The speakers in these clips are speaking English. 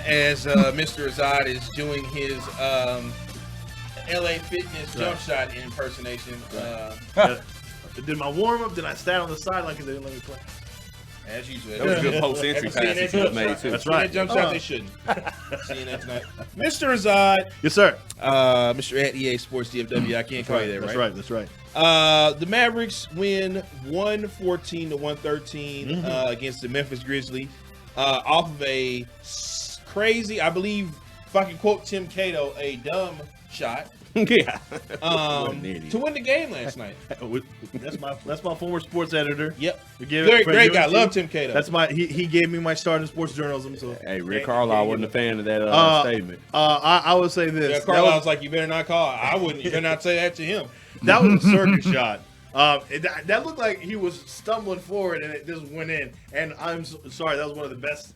as Mr. Azad is doing his LA Fitness jump shot impersonation. I did my warm up, then I sat on the sideline because they didn't let me play. As usual. That was a good post-entry pass he could have made, too. That's right. That jump shot they shouldn't. Seeing that tonight. Mr. Azad. Yes, sir. Mr. at EA Sports DFW. I can't call you that, right? That's right. The Mavericks win 114-113 against the Memphis Grizzlies off of a crazy, I believe, if I can quote Tim Cato, a dumb shot. Yeah. To win the game last night. That's my former sports editor. Yep. Great guy. Love Tim Cato. That's he gave me my start in sports journalism. So Hey, Rick Carlisle wasn't a fan of that statement. I would say this. Yeah, Carlisle was like, you better not call. I wouldn't. You better not say that to him. That was a circus shot. That looked like he was stumbling forward and it just went in. And I'm sorry, that was one of the best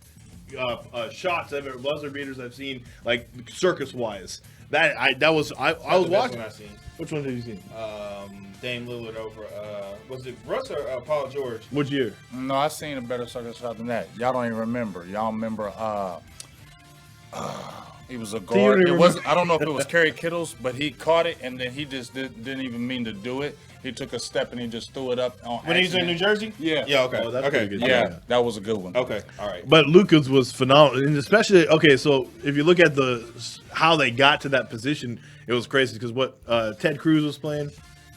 shots buzzer beaters I've seen, like circus wise. I was watching. Which one did you see? Dame Lillard over was it Russ or Paul George? Which year? No, I seen a better circus shot than that. Y'all don't even remember. Y'all remember? He was a guard. It wasn't. I don't know if it was Kerry Kittles, but he caught it and then he just didn't even mean to do it. He took a step and he just threw it up on when he's in New Jersey. Yeah. Yeah. Okay. Oh, that's okay. pretty good. Yeah, that was a good one. Okay. All right. But Luka's was phenomenal, and especially So if you look at how they got to that position, it was crazy because what Ted Cruz was playing.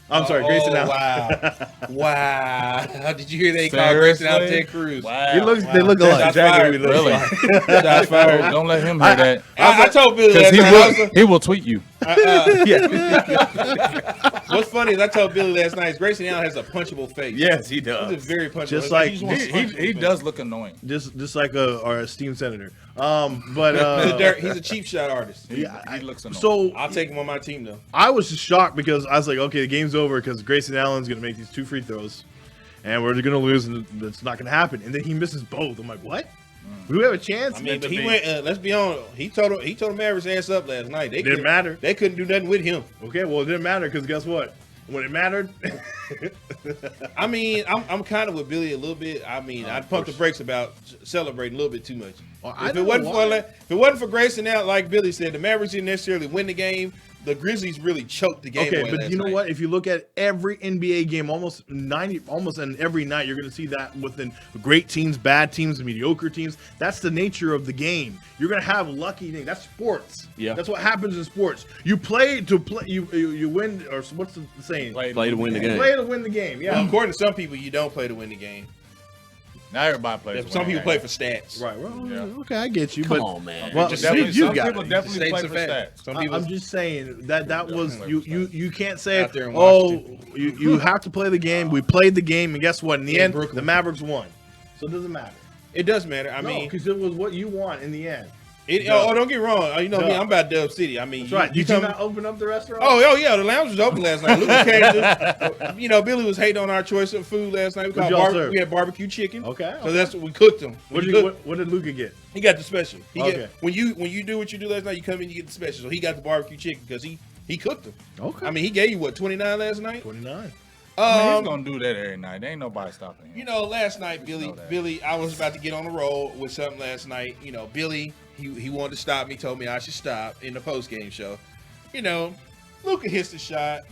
I'm sorry, Grayson Allen. Wow. Did you hear they called Grayson Allen Ted Cruz? Wow. They look alike. Exactly. Really? Shots fired. Don't let him hear that. I told Billy Because last night. he will tweet you. What's funny is I told Billy last night Grayson Allen has a punchable face. Yes, he does. He's a very punchable. Just like He does look annoying. just like our esteemed senator. But he's a cheap shot artist. He looks annoying. so I'll take him on my team though. I was just shocked because I was like, okay, the game's over because Grayson Allen's going to make these 2 free throws, and we're going to lose, and that's not going to happen. And then he misses both. I'm like, what? Do we have a chance? I mean, but he went. Let's be honest. He told the Mavericks ass up last night. They didn't matter. They couldn't do nothing with him. Okay, well, it didn't matter because guess what? When it mattered, I mean, I'm kind of with Billy a little bit. I mean, I'd pump the brakes about celebrating a little bit too much. Well, If it wasn't for Grayson Allen, like Billy said, the Mavericks didn't necessarily win the game. The Grizzlies really choked the game. Okay, but you know what? If you look at every NBA game, almost in every night, you're going to see that within great teams, bad teams, mediocre teams. That's the nature of the game. You're going to have lucky things. That's sports. Yeah, that's what happens in sports. You play to play. You win, or what's the saying? Play to win the game. Play to win the game. Yeah. Well, according to some people, you don't play to win the game. Now everybody plays. Some people play for stats. Right. Well, Yeah. Okay, I get you. Come but on, man. Well, Some people it. definitely play States for are stats. Some people. I'm just saying that was you can't say, Out there in oh, Washington. you have to play the game. We played the game, and guess what? In the end, Brooklyn. the Mavericks won. So it doesn't matter. It does matter. I mean, because it was what you want in the end. don't get me wrong. You know me. I'm about Dub City. I mean, That's right. Did you not open up the restaurant? Oh yeah, the lounge was open last night. Luka came to, Billy was hating on our choice of food last night. We had barbecue chicken. Okay. So that's what we cooked them. What did Luka get? He got the special. Okay. When you do what you do last night, you come in, you get the special. So he got the barbecue chicken because he cooked them. Okay. I mean, he gave you 29 last night. 29. He's gonna do that every night. There ain't nobody stopping him. Last night, Billy, I was about to get on the roll with something last night. Billy, he wanted to stop me, told me I should stop in the post game show. Luka hits the shot.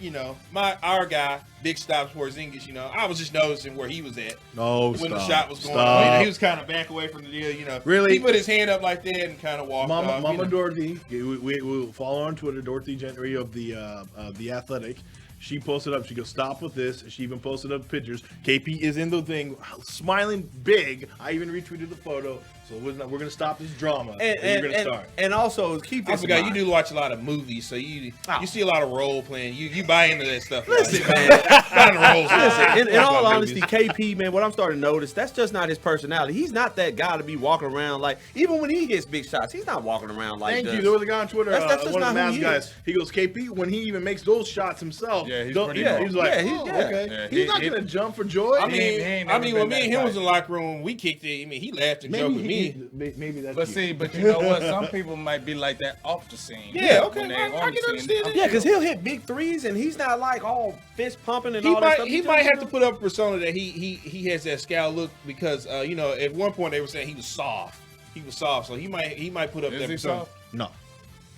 Our guy, Big Stop Porzingis. I was just noticing where he was at. when the shot was going on. He was kind of back away from the deal. Really? He put his hand up like that and kind of walked off. Mama Dorothy, we will follow her on Twitter, Dorothy Gentry of the Athletic. She posted up. She goes, stop with this. She even posted up pictures. KP is in the thing, smiling big. I even retweeted the photo. So we're going to stop this drama. And you're going to start. And also keep this. I forgot you do watch a lot of movies, so you see a lot of role playing. You buy into that stuff. Listen, man. Listen, in all honesty, KP, man, what I'm starting to notice, that's just not his personality. He's not that guy to be walking around like, even when he gets big shots, he's not walking around like Thank you. There was a guy on Twitter, that's one of the Mavs guys. Is. He goes, KP, when he even makes those shots himself, he's he's like, okay. Yeah, he's not going to jump for joy. I mean, when me and him was in the locker room, we kicked it. I mean, he laughed and joked with me. Maybe that's but you know what? Some people might be like that off the scene. Yeah, okay. I can understand that. Yeah, because he'll hit big threes, and he's not like all fist pumping and all that stuff. He might have to put up a persona that he has that scowl look because, at one point they were saying he was soft. he was soft, so he might put up Is that he percent. soft? No.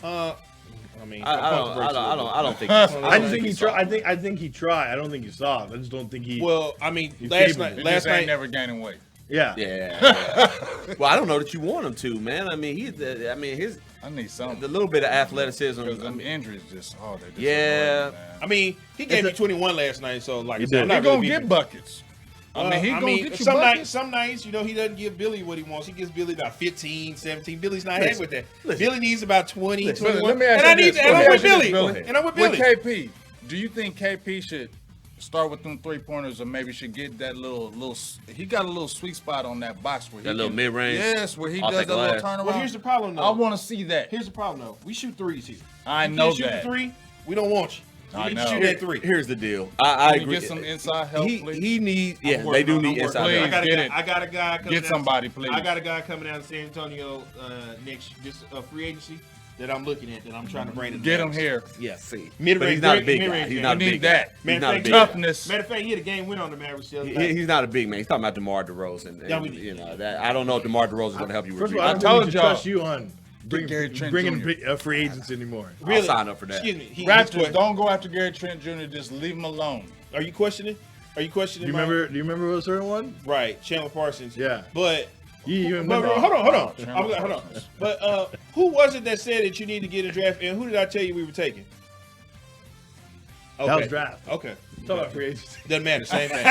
I mean, I don't think. I think he tried. I think he tried. I don't think he's soft. I just don't think he. Well, I mean, He's last capable. night, He last just ain't night, never gaining weight. Yeah. Yeah. Well, I don't know that you want him to, man. I mean, his I need something. the little bit of athleticism. Because them injuries just, they just Yeah. annoy me, man. I mean, he gave me 21 last night, so like, He so did. I'm He not gonna really get beefing. buckets. I mean, he gonna get you some buckets. some nights, you know, he doesn't give Billy what he wants. He gives Billy about 15, 17. Billy's not happy with that. Billy needs about 20, 21. Let me ask and you I this. need, and Let me I'm ask with you this, Billy. And I'm with Billy. With KP, do you think KP should start with them 3-pointers, or maybe should get that little? He got a little sweet spot on that box where he That little mid-range? Yes, where he Off does that that little glass. turnaround. Well, here's the problem, though. I want to see that. Here's the problem, though. We shoot threes here. I You know can't shoot that. the three. We don't want you. I You need know. to shoot that three. Here's the deal. I Can you agree. get some inside help, please? He needs. Yeah, I'm they do working on- need I'm inside working help. on it. Get it. I got a guy coming Get down- somebody, please. I got a guy coming down to San Antonio next free agency that I'm looking at that I'm trying to bring to the Get him Mavs. here. Yeah, see. Mid-range, But he's not a big mid-range guy. He's game. not a You need big guy. that. He's Matter not a of big fact, guy. Toughness. Matter of fact, he had a game win on the Mavericks the other night. He's not a big man. He's talking about DeMar DeRozan. Yeah, we And, did. you know that I don't know if DeMar DeRozan is going to help you with First of all, I rebounds. don't told think we should y'all. trust you on Gary Trent bringing Jr. free agents anymore. I'll sign up for that. Excuse me. He's Raptors, don't go after Gary Trent Jr. Just leave him alone. Are you questioning? Are you Do questioning? you remember a certain one? Right, Chandler Parsons. Yeah. But You But remember? hold on. Chandler Hold on. Parsons. But who was it that said that you need to get a draft? And who did I tell you we were taking? Okay. That was draft. Okay. Talk about free agency. Doesn't matter. Same thing.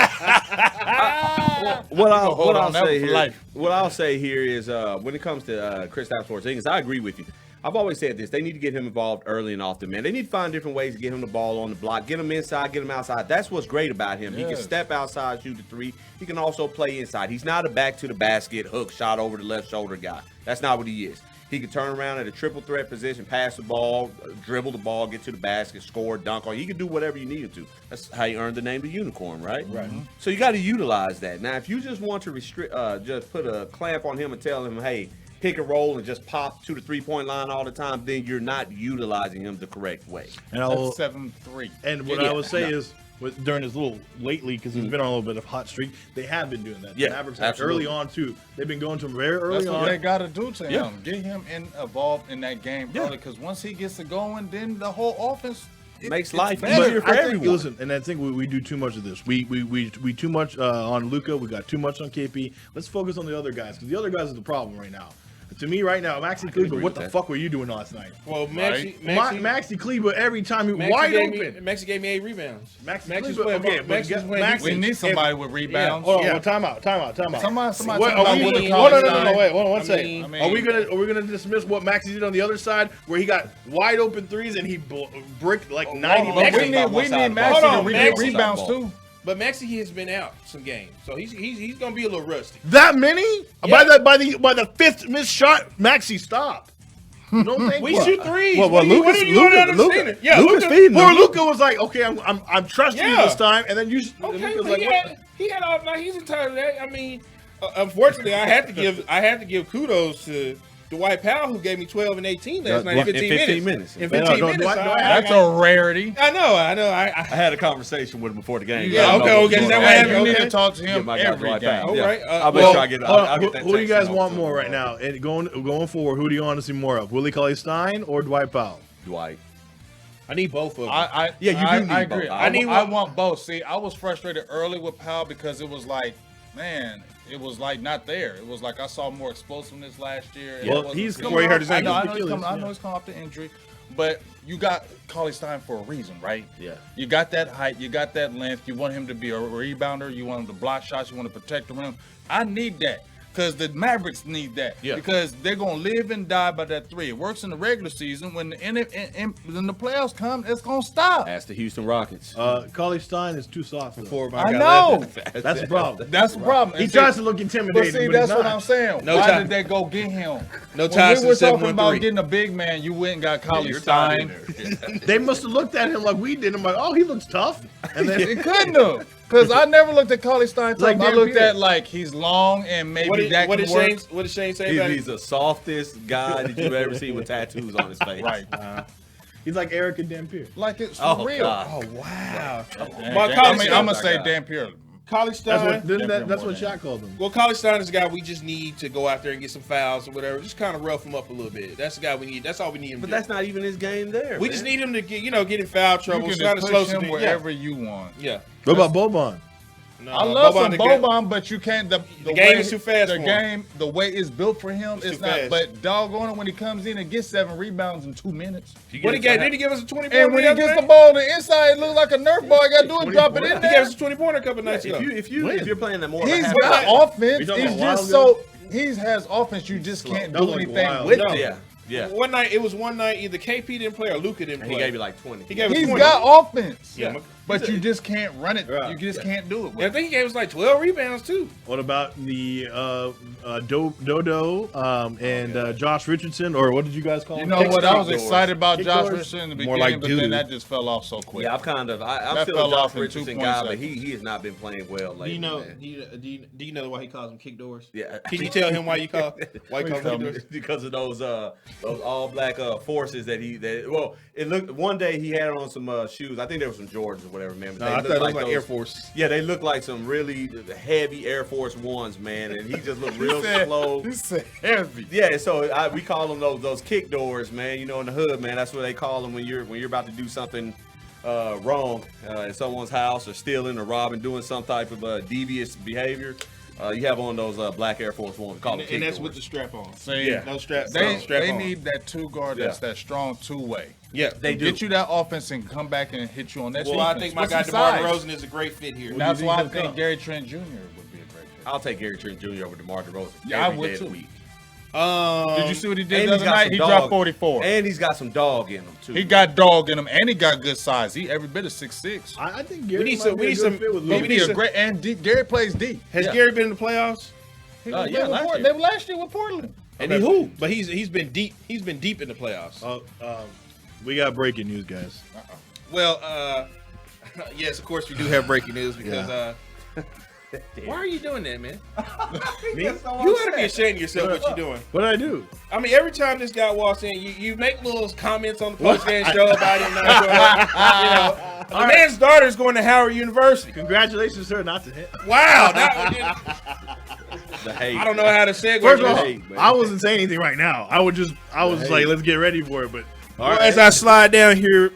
What hold on that say for here, life. what I'll say here is when it comes to Kristaps Porzingis, I agree with you. I've always said this: they need to get him involved early and often, man. They need to find different ways to get him the ball on the block, get him inside, get him outside. That's what's great about him. He can Yes. step outside, shoot the three. He can also play inside. He's not a back to the basket, hook shot over the left shoulder guy. That's not what he is. He can turn around at a triple threat position, pass the ball, dribble the ball, get to the basket, score, dunk on. He can do whatever you need him to. That's how you earned the name the unicorn, right? Right. So you got to utilize that. Now, if you just want to restrict, just put a clamp on him and tell him, hey, pick and roll and just pop to the 3-point line all the time, then you're not utilizing him the correct way. And I will, That's 7-3. and what Yeah, I would say no. is, during his little lately, because he's been on a little bit of hot streak, they have been doing that. Yeah, The Mavericks absolutely. early on too. They've been going to him very early That's what they on. got to do to Yeah. him. Get him involved in that game Yeah. early, because once he gets it going, then the whole offense Makes it's life better. easier for I think, everyone. listen, and I think we do too much of this. We too much on Luka. We got too much on KP. Let's focus on the other guys, because the other guys are the problem right now. To me, right now, Maxi agree Kleber, what with the that. fuck were you doing last night? Well, Maxi Maxi Kleber, every time he Maxi wide gave open. Maxi gave me 8 rebounds. Maxi Maxi's Kleber, playing okay, ball. but Maxi's get- playing Maxi- defense. We need somebody with rebounds. Hold on, Yeah. well, time out. Somebody What- talking I about mean, Willie what- No, wait, hold on one I second. mean- Are we gonna dismiss what Maxi did on the other side, where he got wide open threes and he bricked like 90? But Maxi- we need Hold Maxi on, to get Maxi- rebounds too. But Maxi has been out some games, so he's gonna be a little rusty. That many? Yeah. By the fifth missed shot, Maxi stopped. You don't think We what? should threes. Well, What do you Lucas understand? Yeah, Lucas Luka- feeding Poor them. Luka was like, okay, I'm trusting you Yeah. this time, and then you. Okay, Luka was but like, he had all night. He's entitled to that. I mean, unfortunately, I have to give kudos to Dwight Powell, who gave me 12 and 18 last night in 15 minutes. In Yeah, 15 no, minutes. Dwight- That's a rarity. I know. I had a conversation with him before the game. Yeah, I don't know okay, what's okay, going that on. what happened? You need Okay. to talk to Yeah, him my guy every Dwight game. Powell. All Yeah. right, I'll make well, sure I get. Hold on, I'll get that who do you text guys over want to more him. right now? And going forward, who do you want to see more of? Willie Cauley-Stein or Dwight Powell? Dwight. I need both of them. I Yeah, you do I need agree. both. I want both. See, I was frustrated early with Powell because it was like, man, it was like not there. It was like I saw more explosiveness last year. Well, It wasn't- he's before he hurt his I know, ankle. I know he's coming. I Yeah. know he's coming off the injury, but you got Cauley-Stein for a reason, right? Yeah. You got that height. You got that length. You want him to be a rebounder. You want him to block shots. You want to protect the rim. I need that. Because the Mavericks need that. Yeah. Because they're going to live and die by that three. It works in the regular season. When the playoffs come, it's going to stop. Ask the Houston Rockets. Cauley-Stein is too soft. Before I know. That's the problem. That's the problem. He And tries see- to look But intimidating, see, but that's he's what not. I'm saying. No Why time. did they go get him? No When ties we to were talking 713. about getting a big man, you went and got Cauley-Stein. They must have looked at him like we did. I'm like, oh, he looks tough. And then It couldn't have. Because I never looked at Cauley-Stein. Like I Dan looked Pierce. at like he's long and maybe What did that can work. Shane say about He's it? the softest guy that you've ever seen with tattoos on his face. Right. he's like Eric and Dan Pierce. Like it's for Oh, real. God. Oh wow! And My I college mean, guy- I'm gonna say God. Dan Pierce. Stein. That's what Shaq called him. Well, Cauley Stein is a guy we just need to go out there and get some fouls or whatever. Just kind of rough him up a little bit. That's the guy we need. That's all we need him But to that's do. not even his game there. We just need him to get in foul trouble. You It's can not just as slow push as him wherever you want. Yeah. What about Boban? No, I love some the Boban, but you can't. The game way, is too fast The for him. game, the way it's built for him, It's it's too not. fast. But doggone it, when he comes in and gets 7 rebounds in 2 minutes, What he got? Did he give us a 20-pointer? and when he gets the ball on the inside, it looks like a Nerf ball. He got to do is drop it in He there. gave us a 20-pointer a couple nights ago. If you're playing that more, of a He's half got court- offense. We talking He's about just Wild so he has offense. You just can't That do look anything wild. with No. it. Yeah. One night, either KP didn't play or Luka didn't And play. he gave you like 20. He gave us He's 20. got offense. Yeah. But you just can't run it. Yeah. You just can't do it. I think he gave us like 12 rebounds too. What about the Dodo and Josh Richardson, or what did you guys call You him? know what? I was doors. excited about Kick Josh doors? Richardson in the More beginning, like but doo-doo. then that just fell off so quick. Yeah, I'm That still fell a Josh off in Richardson 2.7. guy, but he has not been playing well lately. Do you know? man. Do you know why he calls them kick doors? Yeah. Can you tell him why you call them kick doors? Because of those all black forces that it looked one day he had on some shoes. I think there were some Jordans or whatever, man. But No, I they thought it looked was like those- Air Force. Yeah, they look like some really heavy Air Force Ones, man, and he just looked real slow. He said heavy. Yeah, so we call them those kick doors, man. You know, in the hood, man, that's what they call them when you're about to do something wrong in someone's house or stealing or robbing, doing some type of devious behavior. You have on those black Air Force Ones. Call them kick And that's doors. with the strap on. See, Yeah. No strap. They, no strap they on. need that 2 guard that's Yeah. that strong 2-way. Yeah, They do. Get you that offense and come back and hit you on that Well, defense. I think my With guy some DeMar size. DeRozan is a great fit here. That's think why I he'll think come? Gary Trent Jr. would be a great fit. I'll take Gary Trent Jr. over DeMar DeRozan. Yeah, I every would day of the too. week. Did you see what he did And the he's other got night? some He dog. dropped 44. And he's got some dog in him too. He got dog in him, and he got good size. He every bit of 6'6". I think Gary We need might some- be we a need good some- fit with we Luka. He need be a some- great and deep. Gary plays deep. Has Yeah. Gary been in the playoffs? He Yeah, was there last before- year. They were last year with Portland. And he who? But he's been deep. He's been deep in the playoffs. We got breaking news, guys. Well, yes, of course we do have breaking news because. Why are you doing that, man? You ought to be ashamed of yourself what you're doing. What did I do? I mean, every time this guy walks in, you make little comments on the post-game show about him. Not showing up. The man's daughter is going to Howard University. Congratulations, sir, not to him. Wow. The hate. I don't know how to segue. First of all, hate, man. I wasn't saying anything right now. I was like, let's get ready for it. But Well, as I slide down here,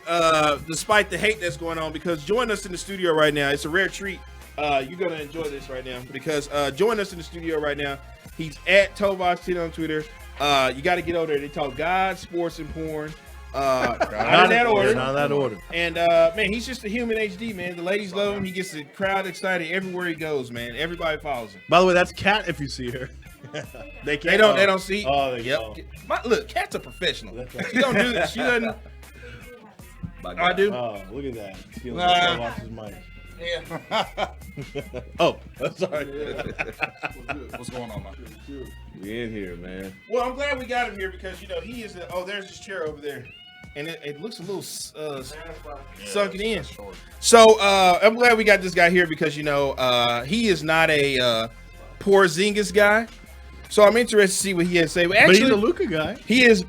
despite the hate that's going on, because join us in the studio right now. It's a rare treat. You're going to enjoy this right now because join us in the studio right now. He's at Tovox10 on Twitter. You got to get over there. They talk God, sports, and porn. Not in that order. Not in that order. And, man, he's just a human HD, man. The ladies love him. He gets the crowd excited everywhere he goes, man. Everybody follows him. By the way, that's Kat. If you see her, they They don't see. Oh, they yep. Look, Kat's a professional. She don't do this. She doesn't. I do. Oh, look at that. Stealing Nah. Tovox's mic. Yeah. Oh, sorry. What's going on, man? We in here, man. Well, I'm glad we got him here because he is. There's his chair over there, and it looks a little sunken in. So I'm glad we got this guy here because he is not a Porzingis guy. So I'm interested to see what he has to say. But But he's actually, a Luka guy. he is.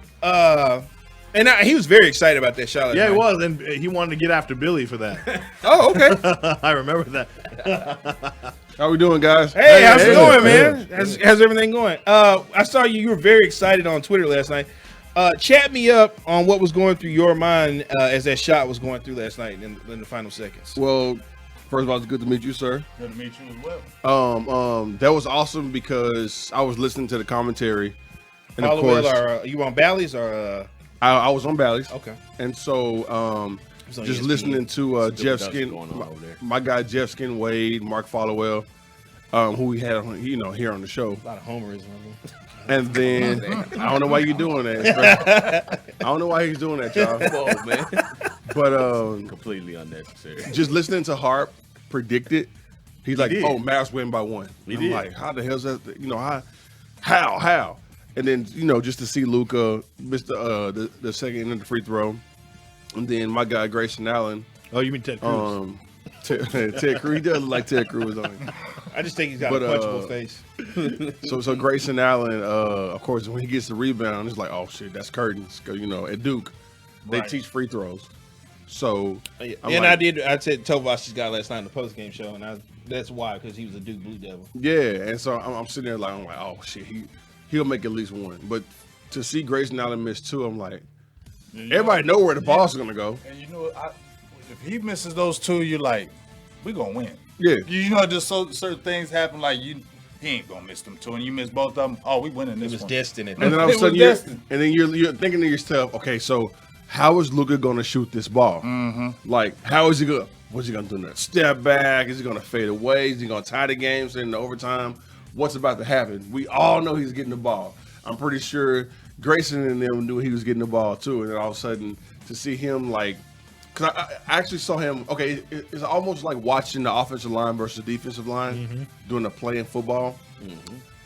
He was very excited about that shot. last Yeah, he night. was, and he wanted to get after Billy for that. Oh, okay. I remember that. How we doing, guys? Hey, how's it hey, going, hey. man? How's everything going? I saw you were very excited on Twitter last night. Chat me up on what was going through your mind as that shot was going through last night in the final seconds. Well, first of all, it's good to meet you, sir. Good to meet you as well. That was awesome because I was listening to the commentary, and of Hollowell, course, or you on Bally's or I was on Bally's. okay? And so, on just ESPN. listening to Some good Jeff production Skin, going on over there. my guy Jeff Skin Wade, Mark Followell, who we had, here on the show. A lot of homerism. And then I don't know why you're doing that. I don't know why he's doing that, y'all. Come on, man. But Completely unnecessary. just listening to Harp predict it, he's like, did. "Oh, Mavs win by 1." He I'm did. like, "How the hell's that? How?" And then just to see Luka missed the second end of the free throw, and then my guy Grayson Allen, Oh, you mean Ted Cruz? Ted Cruz. He does look like Ted Cruz on him. I just think he's got But, a punchable face. So Grayson Allen, of course, when he gets the rebound, it's like, oh shit, that's curtains. 'Cause, at Duke, they Right. teach free throws. So I'm And like, I said Tovash's guy last night in the post game show, and I That's why, because he was a Duke Blue Devil. Yeah, and so I'm sitting there like, oh shit, he'll make at least one. But to see Grayson Allen miss 2, I'm like, everybody know where the ball's gonna go. And if he misses those 2, you're like, we're gonna win. Yeah. Just certain things happen like he ain't gonna miss them 2, and you miss both of them. Oh, we winning this It was one. destined. And then all of a sudden, you're thinking to yourself, okay, so how is Luka gonna shoot this ball? Mm-hmm. Like, how is he gonna? What's he gonna do now? Step back? Is he gonna fade away? Is he gonna tie the game in the overtime? What's about to happen? We all know he's getting the ball. I'm pretty sure Grayson and them knew he was getting the ball too. And then all of a sudden, to see him like, because I actually saw him. Okay, it's almost like watching the offensive line versus defensive line doing a play in football.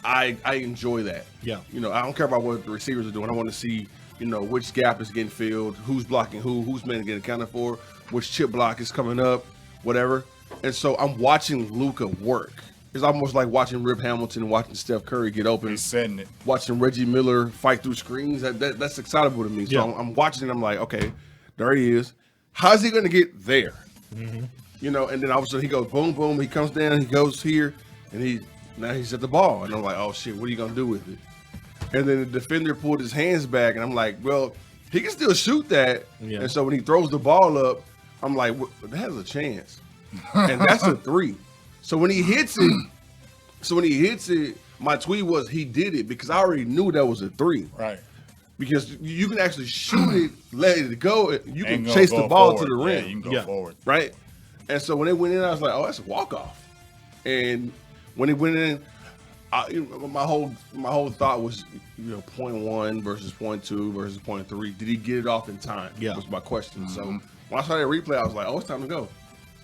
I enjoy that. Yeah. You know, I don't care about what the receivers are doing. I want to see, you know, which gap is getting filled, who's blocking who's men getting accounted for, which chip block is coming up, whatever. And so I'm watching Luka work. It's almost like watching Rip Hamilton and watching Steph Curry get open. He's setting it. Watching Reggie Miller fight through screens. That's excitable to me. So Yeah. I'm watching it. I'm like, okay, there he is. How's he going to get there? You know, and then all of a sudden he goes boom, boom. He comes down, he goes here, and now he's at the ball. And I'm like, oh shit, what are you going to do with it? And then the defender pulled his hands back, and I'm like, well, he can still shoot that. Yeah. And so when he throws the ball up, I'm like, well, that has a chance. And that's a 3. So when he hits it, my tweet was he did it because I already knew that was a 3. Right. Because you can actually shoot it, let it go. You can Ain't gonna chase the go ball forward. to the rim. Yeah, you can go forward. Right? And so when it went in, I was like, oh, that's a walk-off. And when it went in, my whole thought was, you know, 0.1 versus 0.2 versus 0.3. Did he get it off in time? Yeah. Was my question. So when I saw that replay, I was like, oh, it's time to go.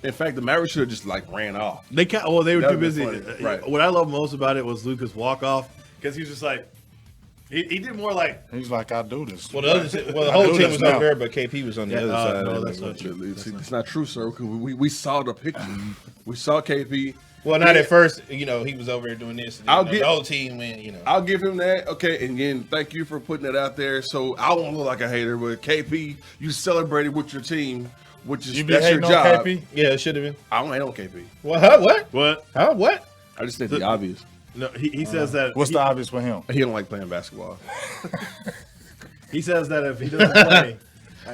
In fact, the Mavericks should have just like ran off. They were That too would've busy. been funny. Right. What I love most about it was Luka's walk off. Because he was just like, he did more like, He's like, I do this. Well, the whole team was over there, but KP was on the other side. no, that's not true. It's not true, sir. Because we saw the picture. We saw KP. Well, not at first. You know, he was over there doing this. And then, the whole team went. You know, I'll give him that. Okay, and again, thank you for putting that out there. So I won't look like a hater, but KP, you celebrated with your team, which is You be that's your hating on job. KP? yeah, it should have been. I don't hate on KP. What? What? What? Huh? What? I just think the obvious. No, he says that. What's the obvious for him? He don't like playing basketball. He says that if he doesn't play.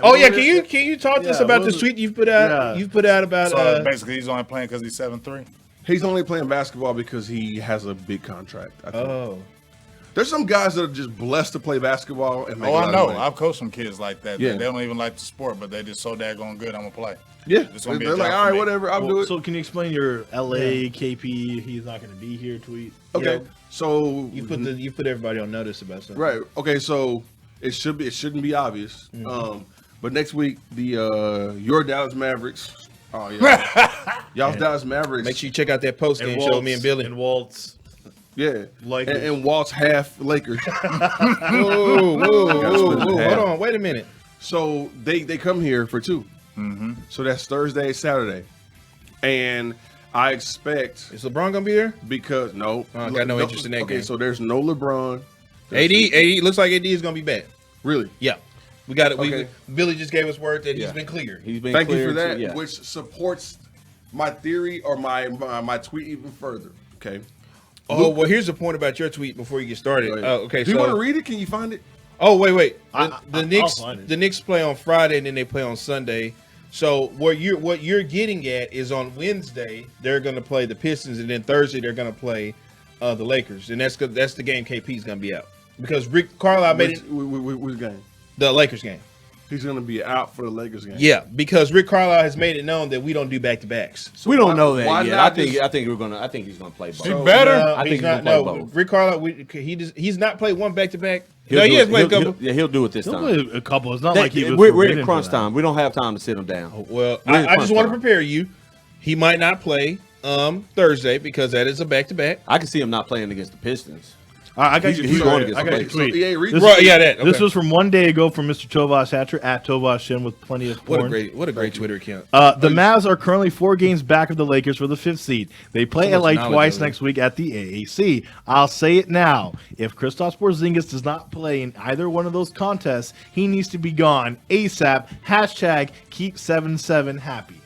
Oh yeah, can you talk to us about this tweet you've put out? Yeah. You've put out about. So basically, he's only playing because he's 7'3". He's only playing basketball because he has a big contract. I think. Oh. There's some guys that are just blessed to play basketball and make Oh, a lot I of know. money. I've coached some kids like that. Yeah. They don't even like the sport, but they just so daggone good. I'm gonna play. Yeah, It's gonna be a they're like, job all for right, me. whatever, I'll do it. So can you explain your LA KP? He's not going to be here tweet. Okay, Yeah. so You put everybody on notice about something. right. Okay, so it shouldn't be obvious. But next week your Dallas Mavericks. Oh yeah, y'all's Dallas Mavericks. Make sure you check out that post game show with me and Billy. And Waltz. Yeah, Lakers. and Walt's half Lakers. Whoa, hold on, wait a minute. So they come here for 2. So that's Thursday, Saturday, and I expect Is LeBron gonna be there? because no, I got no interest in that okay, game. so there's no LeBron. AD looks like AD is gonna be back. Really? Yeah, we got it. Okay. Billy just gave us word that Yeah. he's been cleared. He's been Thank you cleared for that, to- yeah. which supports my theory or my tweet even further. Okay. Oh well, here's the point about your tweet before you get started. Right. Okay, Do you so want to read it? Can you find it? oh wait, I'll Knicks find it. the Knicks play on Friday and then they play on Sunday. So what you're getting at is on Wednesday they're going to play the Pistons and then Thursday they're going to play the Lakers, and that's the game KP's going to be out because Rick Carlisle made it Which game? the Lakers game. He's going to be out for the Lakers game. Yeah, because Rick Carlisle has made it known that we don't do back to backs. We don't why- know that why yet. not I think just- I think he's gonna play ball. He better. I think he's he's not. gonna play No, both. Rick Carlisle. He's not played one back to back. He'll No, he do has it. played a couple. He'll do it this He'll time. play a couple. It's not They- like he was. we're forbidden at for crunch that. time. We don't have time to sit him down. Well, We're in I just crunch want to time. prepare you. He might not play Thursday because that is a back to back. I can see him not playing against the Pistons. I got He's- your he's tweet. going to get I got some your So tweet. EA read This- Right, yeah, that. This okay. was from one day ago from Mr. Tovash Hatcher at Tovash Shin with plenty of porn. What a great Twitter account. The Mavs are currently 4 games back of the Lakers for the 5th seed. They play So much LA knowledge twice over there. next week at the AAC. I'll say it now. If Kristaps Porzingis does not play in either one of those contests, he needs to be gone ASAP. Hashtag keep 7-7 happy.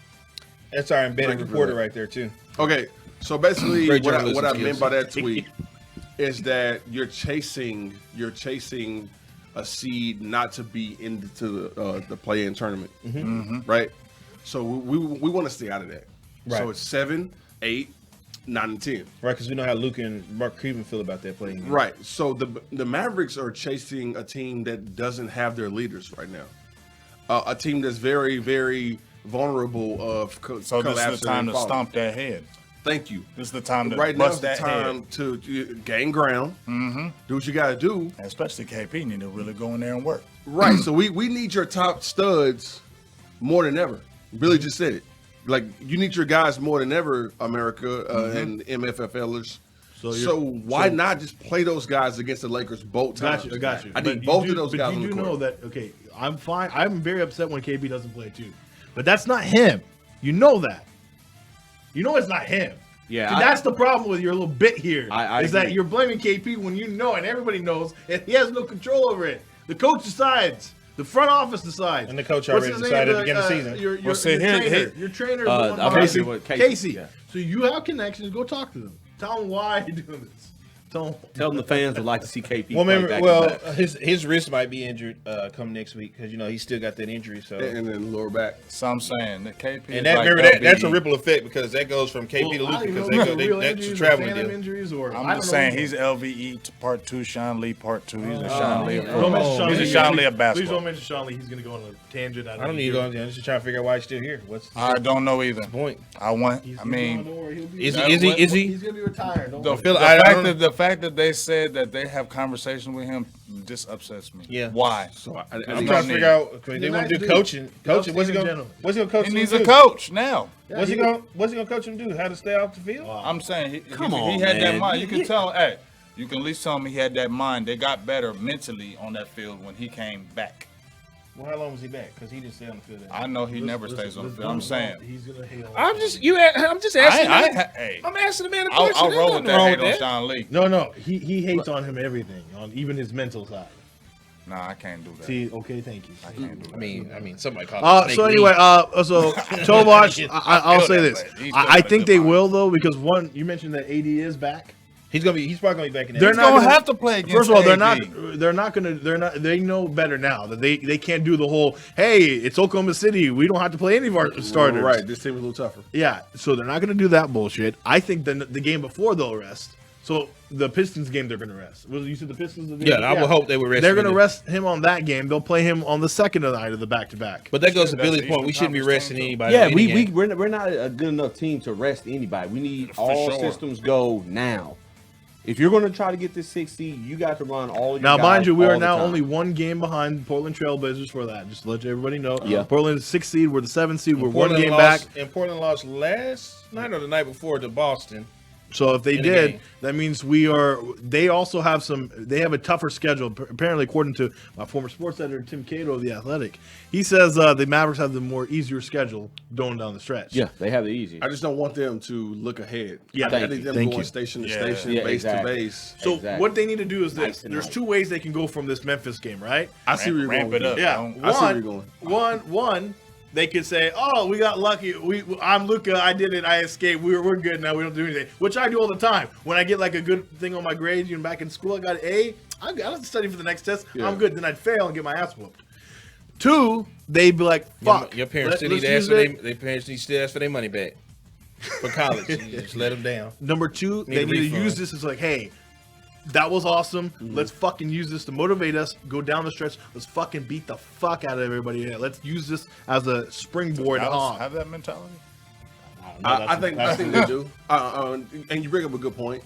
That's our embedded Thank you for reporter that. right there too. Okay. So basically, Great what journalism I meant skills. by that tweet is that you're chasing a seed not to be into the play-in tournament, right? So we want to stay out of that. Right. So it's 7, 8, 9, and 10. Right, because we know how Luka and Mark Cuban feel about that playing. Right. So the Mavericks are chasing a team that doesn't have their leaders right now. A team that's very, very vulnerable of So this is the time to stomp that head. Thank you. This is the time to Right now is bust the that time head. to gain ground. Do what you got to do. Especially KP need to really go in there and work. Right. So we need your top studs more than ever. Billy just said it. Like, you need your guys more than ever, America and MFFLers. So why not just play those guys against the Lakers both times? Got you. I need But both you of those but guys you on the do court. know that, okay, I'm fine. I'm very upset when KB doesn't play too. But that's not him. You know that. You know it's not him. Yeah, See, that's the problem with your little bit here. I is that agree. you're blaming KP when you know and everybody knows and he has no control over it. The coach decides. The front office decides. And the coach What's already his name? decided at the beginning of the season. Your see, here- your trainer is I the one forget behind what- Casey. yeah. So you have connections. Go talk to them. Tell them why you're doing this. Tell Tell them the fans would like to see KP. Well, play remember, back well, to back. his wrist might be injured come next week because he's still got that injury. So And then lower back. So I'm saying that KP and is that like remember that's a LBE. ripple effect because that goes from KP to Well, I Luka don't because know if they're real that's a injuries or traveling phantom deal. injuries or I I'm don't just know. saying he's LVE part 2, Sean Lee part 2. He's a Sean Lee. Don't mention Sean He's a Lee. Sean Lee of Please basketball. don't mention Sean Lee. He's going to go on a tangent. I don't need to go on there. I'm just trying to figure out why he's still here. What's the I don't know either. point? I want. Is I mean, Is That- he? what- Is he? He's going to be retired. Don't the, worry. feel- the I fact don't- that they said that they have conversation with him just upsets me. Yeah. Why? So I I'm need- trying to need- figure out. Okay, He's they a want to nice do dude. coaching. Coaching. What's he Outstanding going? gentleman. What's he going to coach? He him needs to a do? coach now. What's he going? What's he going to coach him to do? How to stay off the field? I'm saying he Come on, he had that man. mind. You can tell. Hey, you can at least tell him he had that mind. They got better mentally on that field when he came back. Well, how long was he back? Because he didn't stay on the field. I know he never stays on the field. I'm saying. He's going to hail. I'm just asking. Hey, I'm asking the man a I'll question. roll with There's nothing that wrong hate on Sean Lee. No. He hates on him everything, on even his mental side. Nah, I can't do that. See, okay, thank you. I can't do that. I mean, somebody called. So anyway, so Tovash, I'll say this. He's I still think got they good will though because one, you mentioned that AD is back. He's probably gonna be back in. They're He's not gonna gonna- have to play against First of all, AD. they're not. They know better now that they can't do the whole. Hey, it's Oklahoma City. We don't have to play any of our starters. Right. This team is a little tougher. Yeah. So they're not going to do that bullshit. I think the game before they'll rest. So the Pistons game they're going to rest. Well, you said the Pistons. Yeah, I would hope they would rest. They're him going to in rest him on that game. They'll play him on the second night of the back-to-back. But that goes to That's Billy's the point. We Eastern shouldn't be Conference resting team, too. anybody. Yeah, in any game. we're not a good enough team to rest anybody. We need For all sure. systems go now. If you're going to try to get this 6 seed, you got to run all your Now, guys mind you, we all are the now time. only one game behind Portland Trailblazers for that. Just to let everybody know. Yeah. Portland's 6th seed. We're the 7th seed. We're one Portland game lost, back. And Portland lost last night or the night before to Boston. So if they in the did, game. that means they also have they have a tougher schedule. Apparently, according to my former sports editor, Tim Cato of The Athletic, he says the Mavericks have the more easier schedule going down the stretch. Yeah, they have the easiest. I just don't want them to look ahead. Yeah, I thank need you. them Thank going you. station to Yeah. station, Yeah, base exactly. to base. So Exactly. what they need to do is this. Nice to There's know. two ways they can go from this Memphis game, right? I see where you're Ramp going. it with up. that. Yeah. Don't- I see where you're going. One. They could say, "Oh, we got lucky. I'm Luka. I did it. I escaped. We're good now. We don't do anything," which I do all the time. When I get like a good thing on my grades, back in school, I got an A. I don't have to study for the next test. Yeah. I'm good. Then I'd fail and get my ass whooped. Two, they'd be like, "Fuck." Your parents still need let's to ask use for it. their parents need to still ask for their money back for college. You just let them down. Number two, Need they a need to refund. use this as like, "Hey, that was awesome. Let's fucking use this to motivate us. Go down the stretch. Let's fucking beat the fuck out of everybody. Let's use this as a springboard Dallas on." have that mentality. I think they do. And you bring up a good point.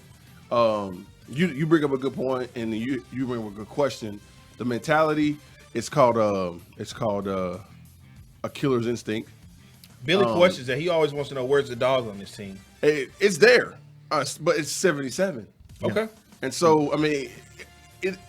You bring up a good point, and you bring up a good question. The mentality, it's called a killer's instinct. Billy questions that he always wants to know where's the dog on this team. It's there, but it's 77. Okay. And so I mean,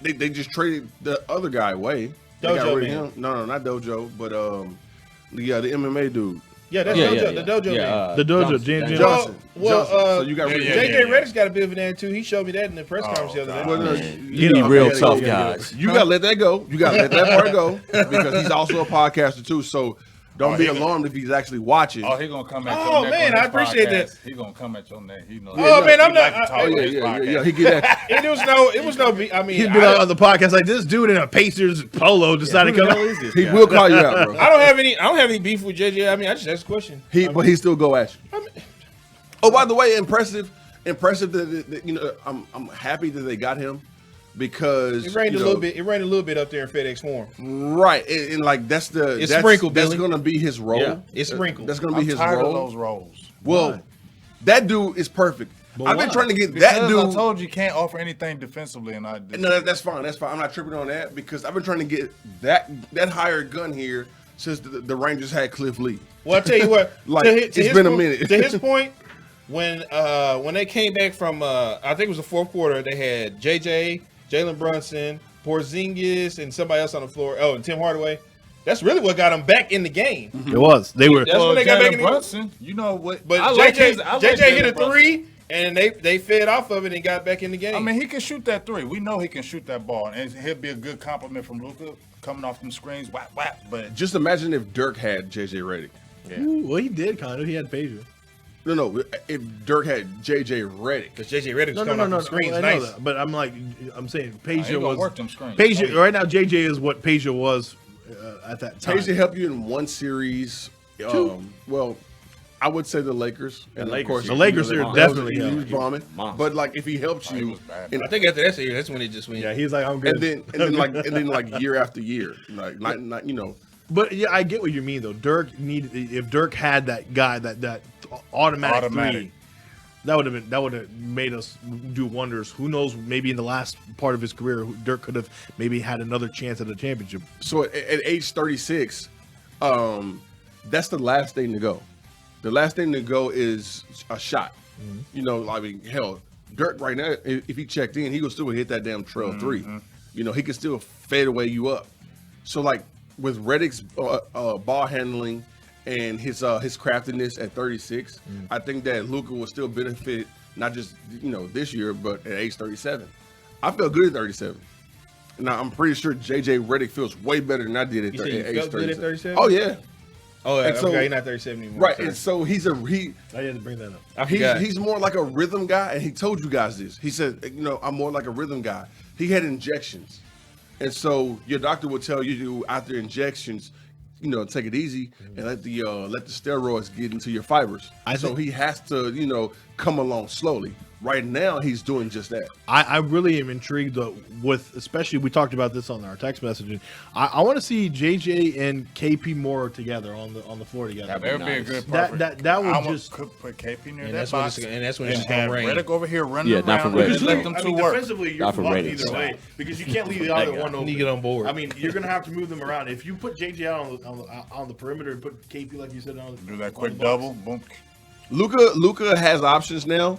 they just traded the other guy away. They got Dojo rid of man. him. No, not Dojo, but the MMA dude. Yeah, that's Dojo, the Dojo man. The dojo, Johnson. Jan- Johnson. Well, Johnson. So you got rid of yeah, him. JJ Redick's got a bit of an attitude. He showed me that in the press conference the other day. Well, no, You need real yeah, tough yeah, guys. You gotta let that go. You gotta let that part go because he's also a podcaster too. So Don't be alarmed if he's actually watching. Oh, he gonna come at Oh, your neck. man, on I this appreciate podcast. that. He gonna come at your neck. He knows. Oh, man, I'm He like to not. talk Oh on yeah, this yeah, podcast. yeah. He get that. It was no. I mean, He'd be like on the podcast like this dude in a Pacers polo decided to come out. He will call you out, bro. I don't have any beef with JJ. I mean, I just asked a question. But he still go at you. Oh, by the way, impressive that you know. I'm happy that they got him because It rained you a know, little bit. It rained a little bit up there in FedEx Forum. right? And like that's sprinkled, That's Billy. gonna be his role. Yeah, it's sprinkled. That's gonna be I'm his tired role. of those roles. Well, that dude is perfect. I've been why? trying to get Because that dude. I told you can't offer anything defensively, and I did. No, that's fine. That's fine. I'm not tripping on that because I've been trying to get that hired gun here since the Rangers had Cliff Lee. Well, I tell you what. Like, to it's his been a point- minute. To his point, when they came back from, I think it was the fourth quarter, they had JJ, Jalen Brunson, Porzingis, and somebody else on the floor. Oh, and Tim Hardaway. That's really what got them back in the game. It was. They were. That's when they got back in the game. Brunson, you know what? But I like JJ, his- I like JJ hit Jalen a Brunson. three, and they fed off of it and got back in the game. I mean, he can shoot that three. We know he can shoot that ball, and he'll be a good compliment from Luka coming off them screens, whap whap. But Just imagine if Dirk had JJ Redick. Ooh, well, he did kind of. He had Pager. No. If Dirk had JJ Redick. because JJ Redick was No, coming off the screens, I know nice. that, but I'm saying he Pager gonna was. work them screens. Pager right now. JJ is what Pager was at that time. JJ helped you in one series. Well, I would say the Lakers. And Lakers, of course, yeah. The Lakers you know, are that was- definitely he was helped. bombing. Monster. But like if he helps he you, was bad. and, I think after that series, that's when it just went. Yeah, he's like I'm good. and then like year after year, like not you know. But yeah, I get what you mean though. Dirk needed if Dirk had that guy that automatic three, that would have made us do wonders. Who knows? Maybe in the last part of his career, Dirk could have maybe had another chance at a championship. So at age 36, that's the last thing to go. The last thing to go is a shot. You know, I mean, hell, Dirk right now, if he checked in, he would still hit that damn trail three. You know, he could still fade away you up. So like with Redick's ball handling and his craftiness at 36, I think that Luka will still benefit not just this year, but at age 37. I feel good at 37. Now I'm pretty sure JJ Redick feels way better than I did at, You said you age felt 37. good at 37? Oh yeah, Oh, yeah, And so- he's not 37 anymore. right. sorry. And so I had to bring that up. I forgot. he's more like a rhythm guy, and he told you guys this. He said, I'm more like a rhythm guy. He had injections, and so your doctor will tell you to after injections, take it easy and let the steroids get into your fibers. So he has to come along slowly. Right now, he's doing just that. I really am intrigued with, especially we talked about this on our text messaging. I want to see JJ and KP more together on the floor together. That would be a nice. good That- perfect. that would I would just- could put KP near And that that's when box, it's and gonna have rain. Reddick over here running Yeah, not around. for and Reddick. let them I two mean, work. defensively, you're Not for fucked Reddick. either way because you can't leave the other one You open. need to get on board. I mean, you're gonna have to move them around. If you put JJ out on the perimeter and put KP like you said on Do that quick on the box, double, boom. Luka has options now,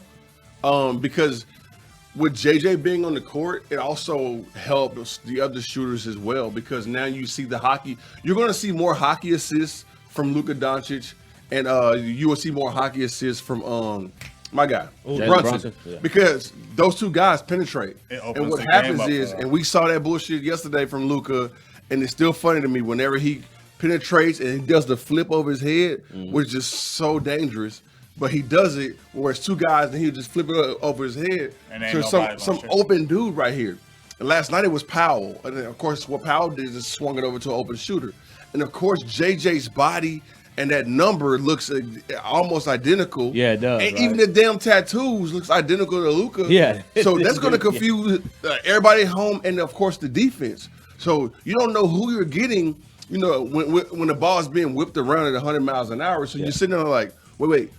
because with JJ being on the court, it also helps the other shooters as well because now you see the hockey. You're going to see more hockey assists from Luka Doncic, and you will see more hockey assists from my guy Brunson, Yeah. because those two guys penetrate. It opens And what the game happens up is, for 'em. and we saw that bullshit yesterday from Luka, and it's still funny to me whenever he penetrates and he does the flip over his head, which is so dangerous. But he does it where it's two guys and he'll just flip it over his head. And ain't So nobody some gonna shoot. open dude right here. And last night it was Powell. And then of course what Powell did is swung it over to an open shooter. And of course JJ's body and that number looks almost identical. Yeah, it does, And right? even the damn tattoos looks identical to Luka. Yeah. So that's going to confuse everybody at home and of course the defense. So you don't know who you're getting, when the ball is being whipped around at 100 miles an hour. So you're sitting there like, wait.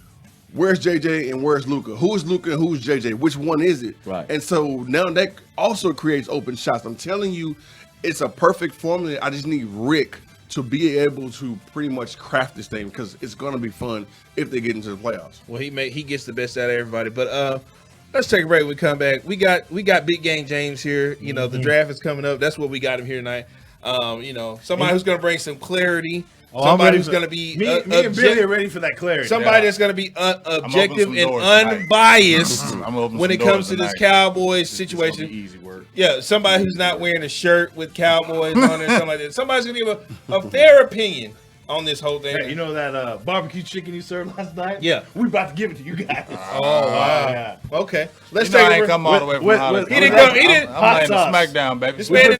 Where's JJ and where's Luka? Who's Luka and who's JJ? Which one is it? Right. And so now that also creates open shots. I'm telling you, it's a perfect formula. I just need Rick to be able to pretty much craft this thing because it's going to be fun if they get into the playoffs. Well, he gets the best out of everybody. But let's take a break. We come back. We got big game James here. The draft is coming up. That's what we got him here tonight. Somebody who's going to bring some clarity. Somebody who's going to be me and Billy are ready for that clarity. somebody that's going to be objective some and doors tonight. unbiased I'm gonna open when some it comes doors to this tonight. Cowboys It's gonna situation. be easy work. Yeah, somebody who's not wearing a shirt with Cowboys on it, something like that. Somebody's going to give a fair opinion on this whole thing. Hey, you know that barbecue chicken you served last night? Yeah. We about to give it to you guys. Oh wow. Yeah. Okay, let's You know take I a ain't come all the way from with- Hollywood. with- He didn't come- he I'm didn't- laying hot the sauce. SmackDown, baby. This man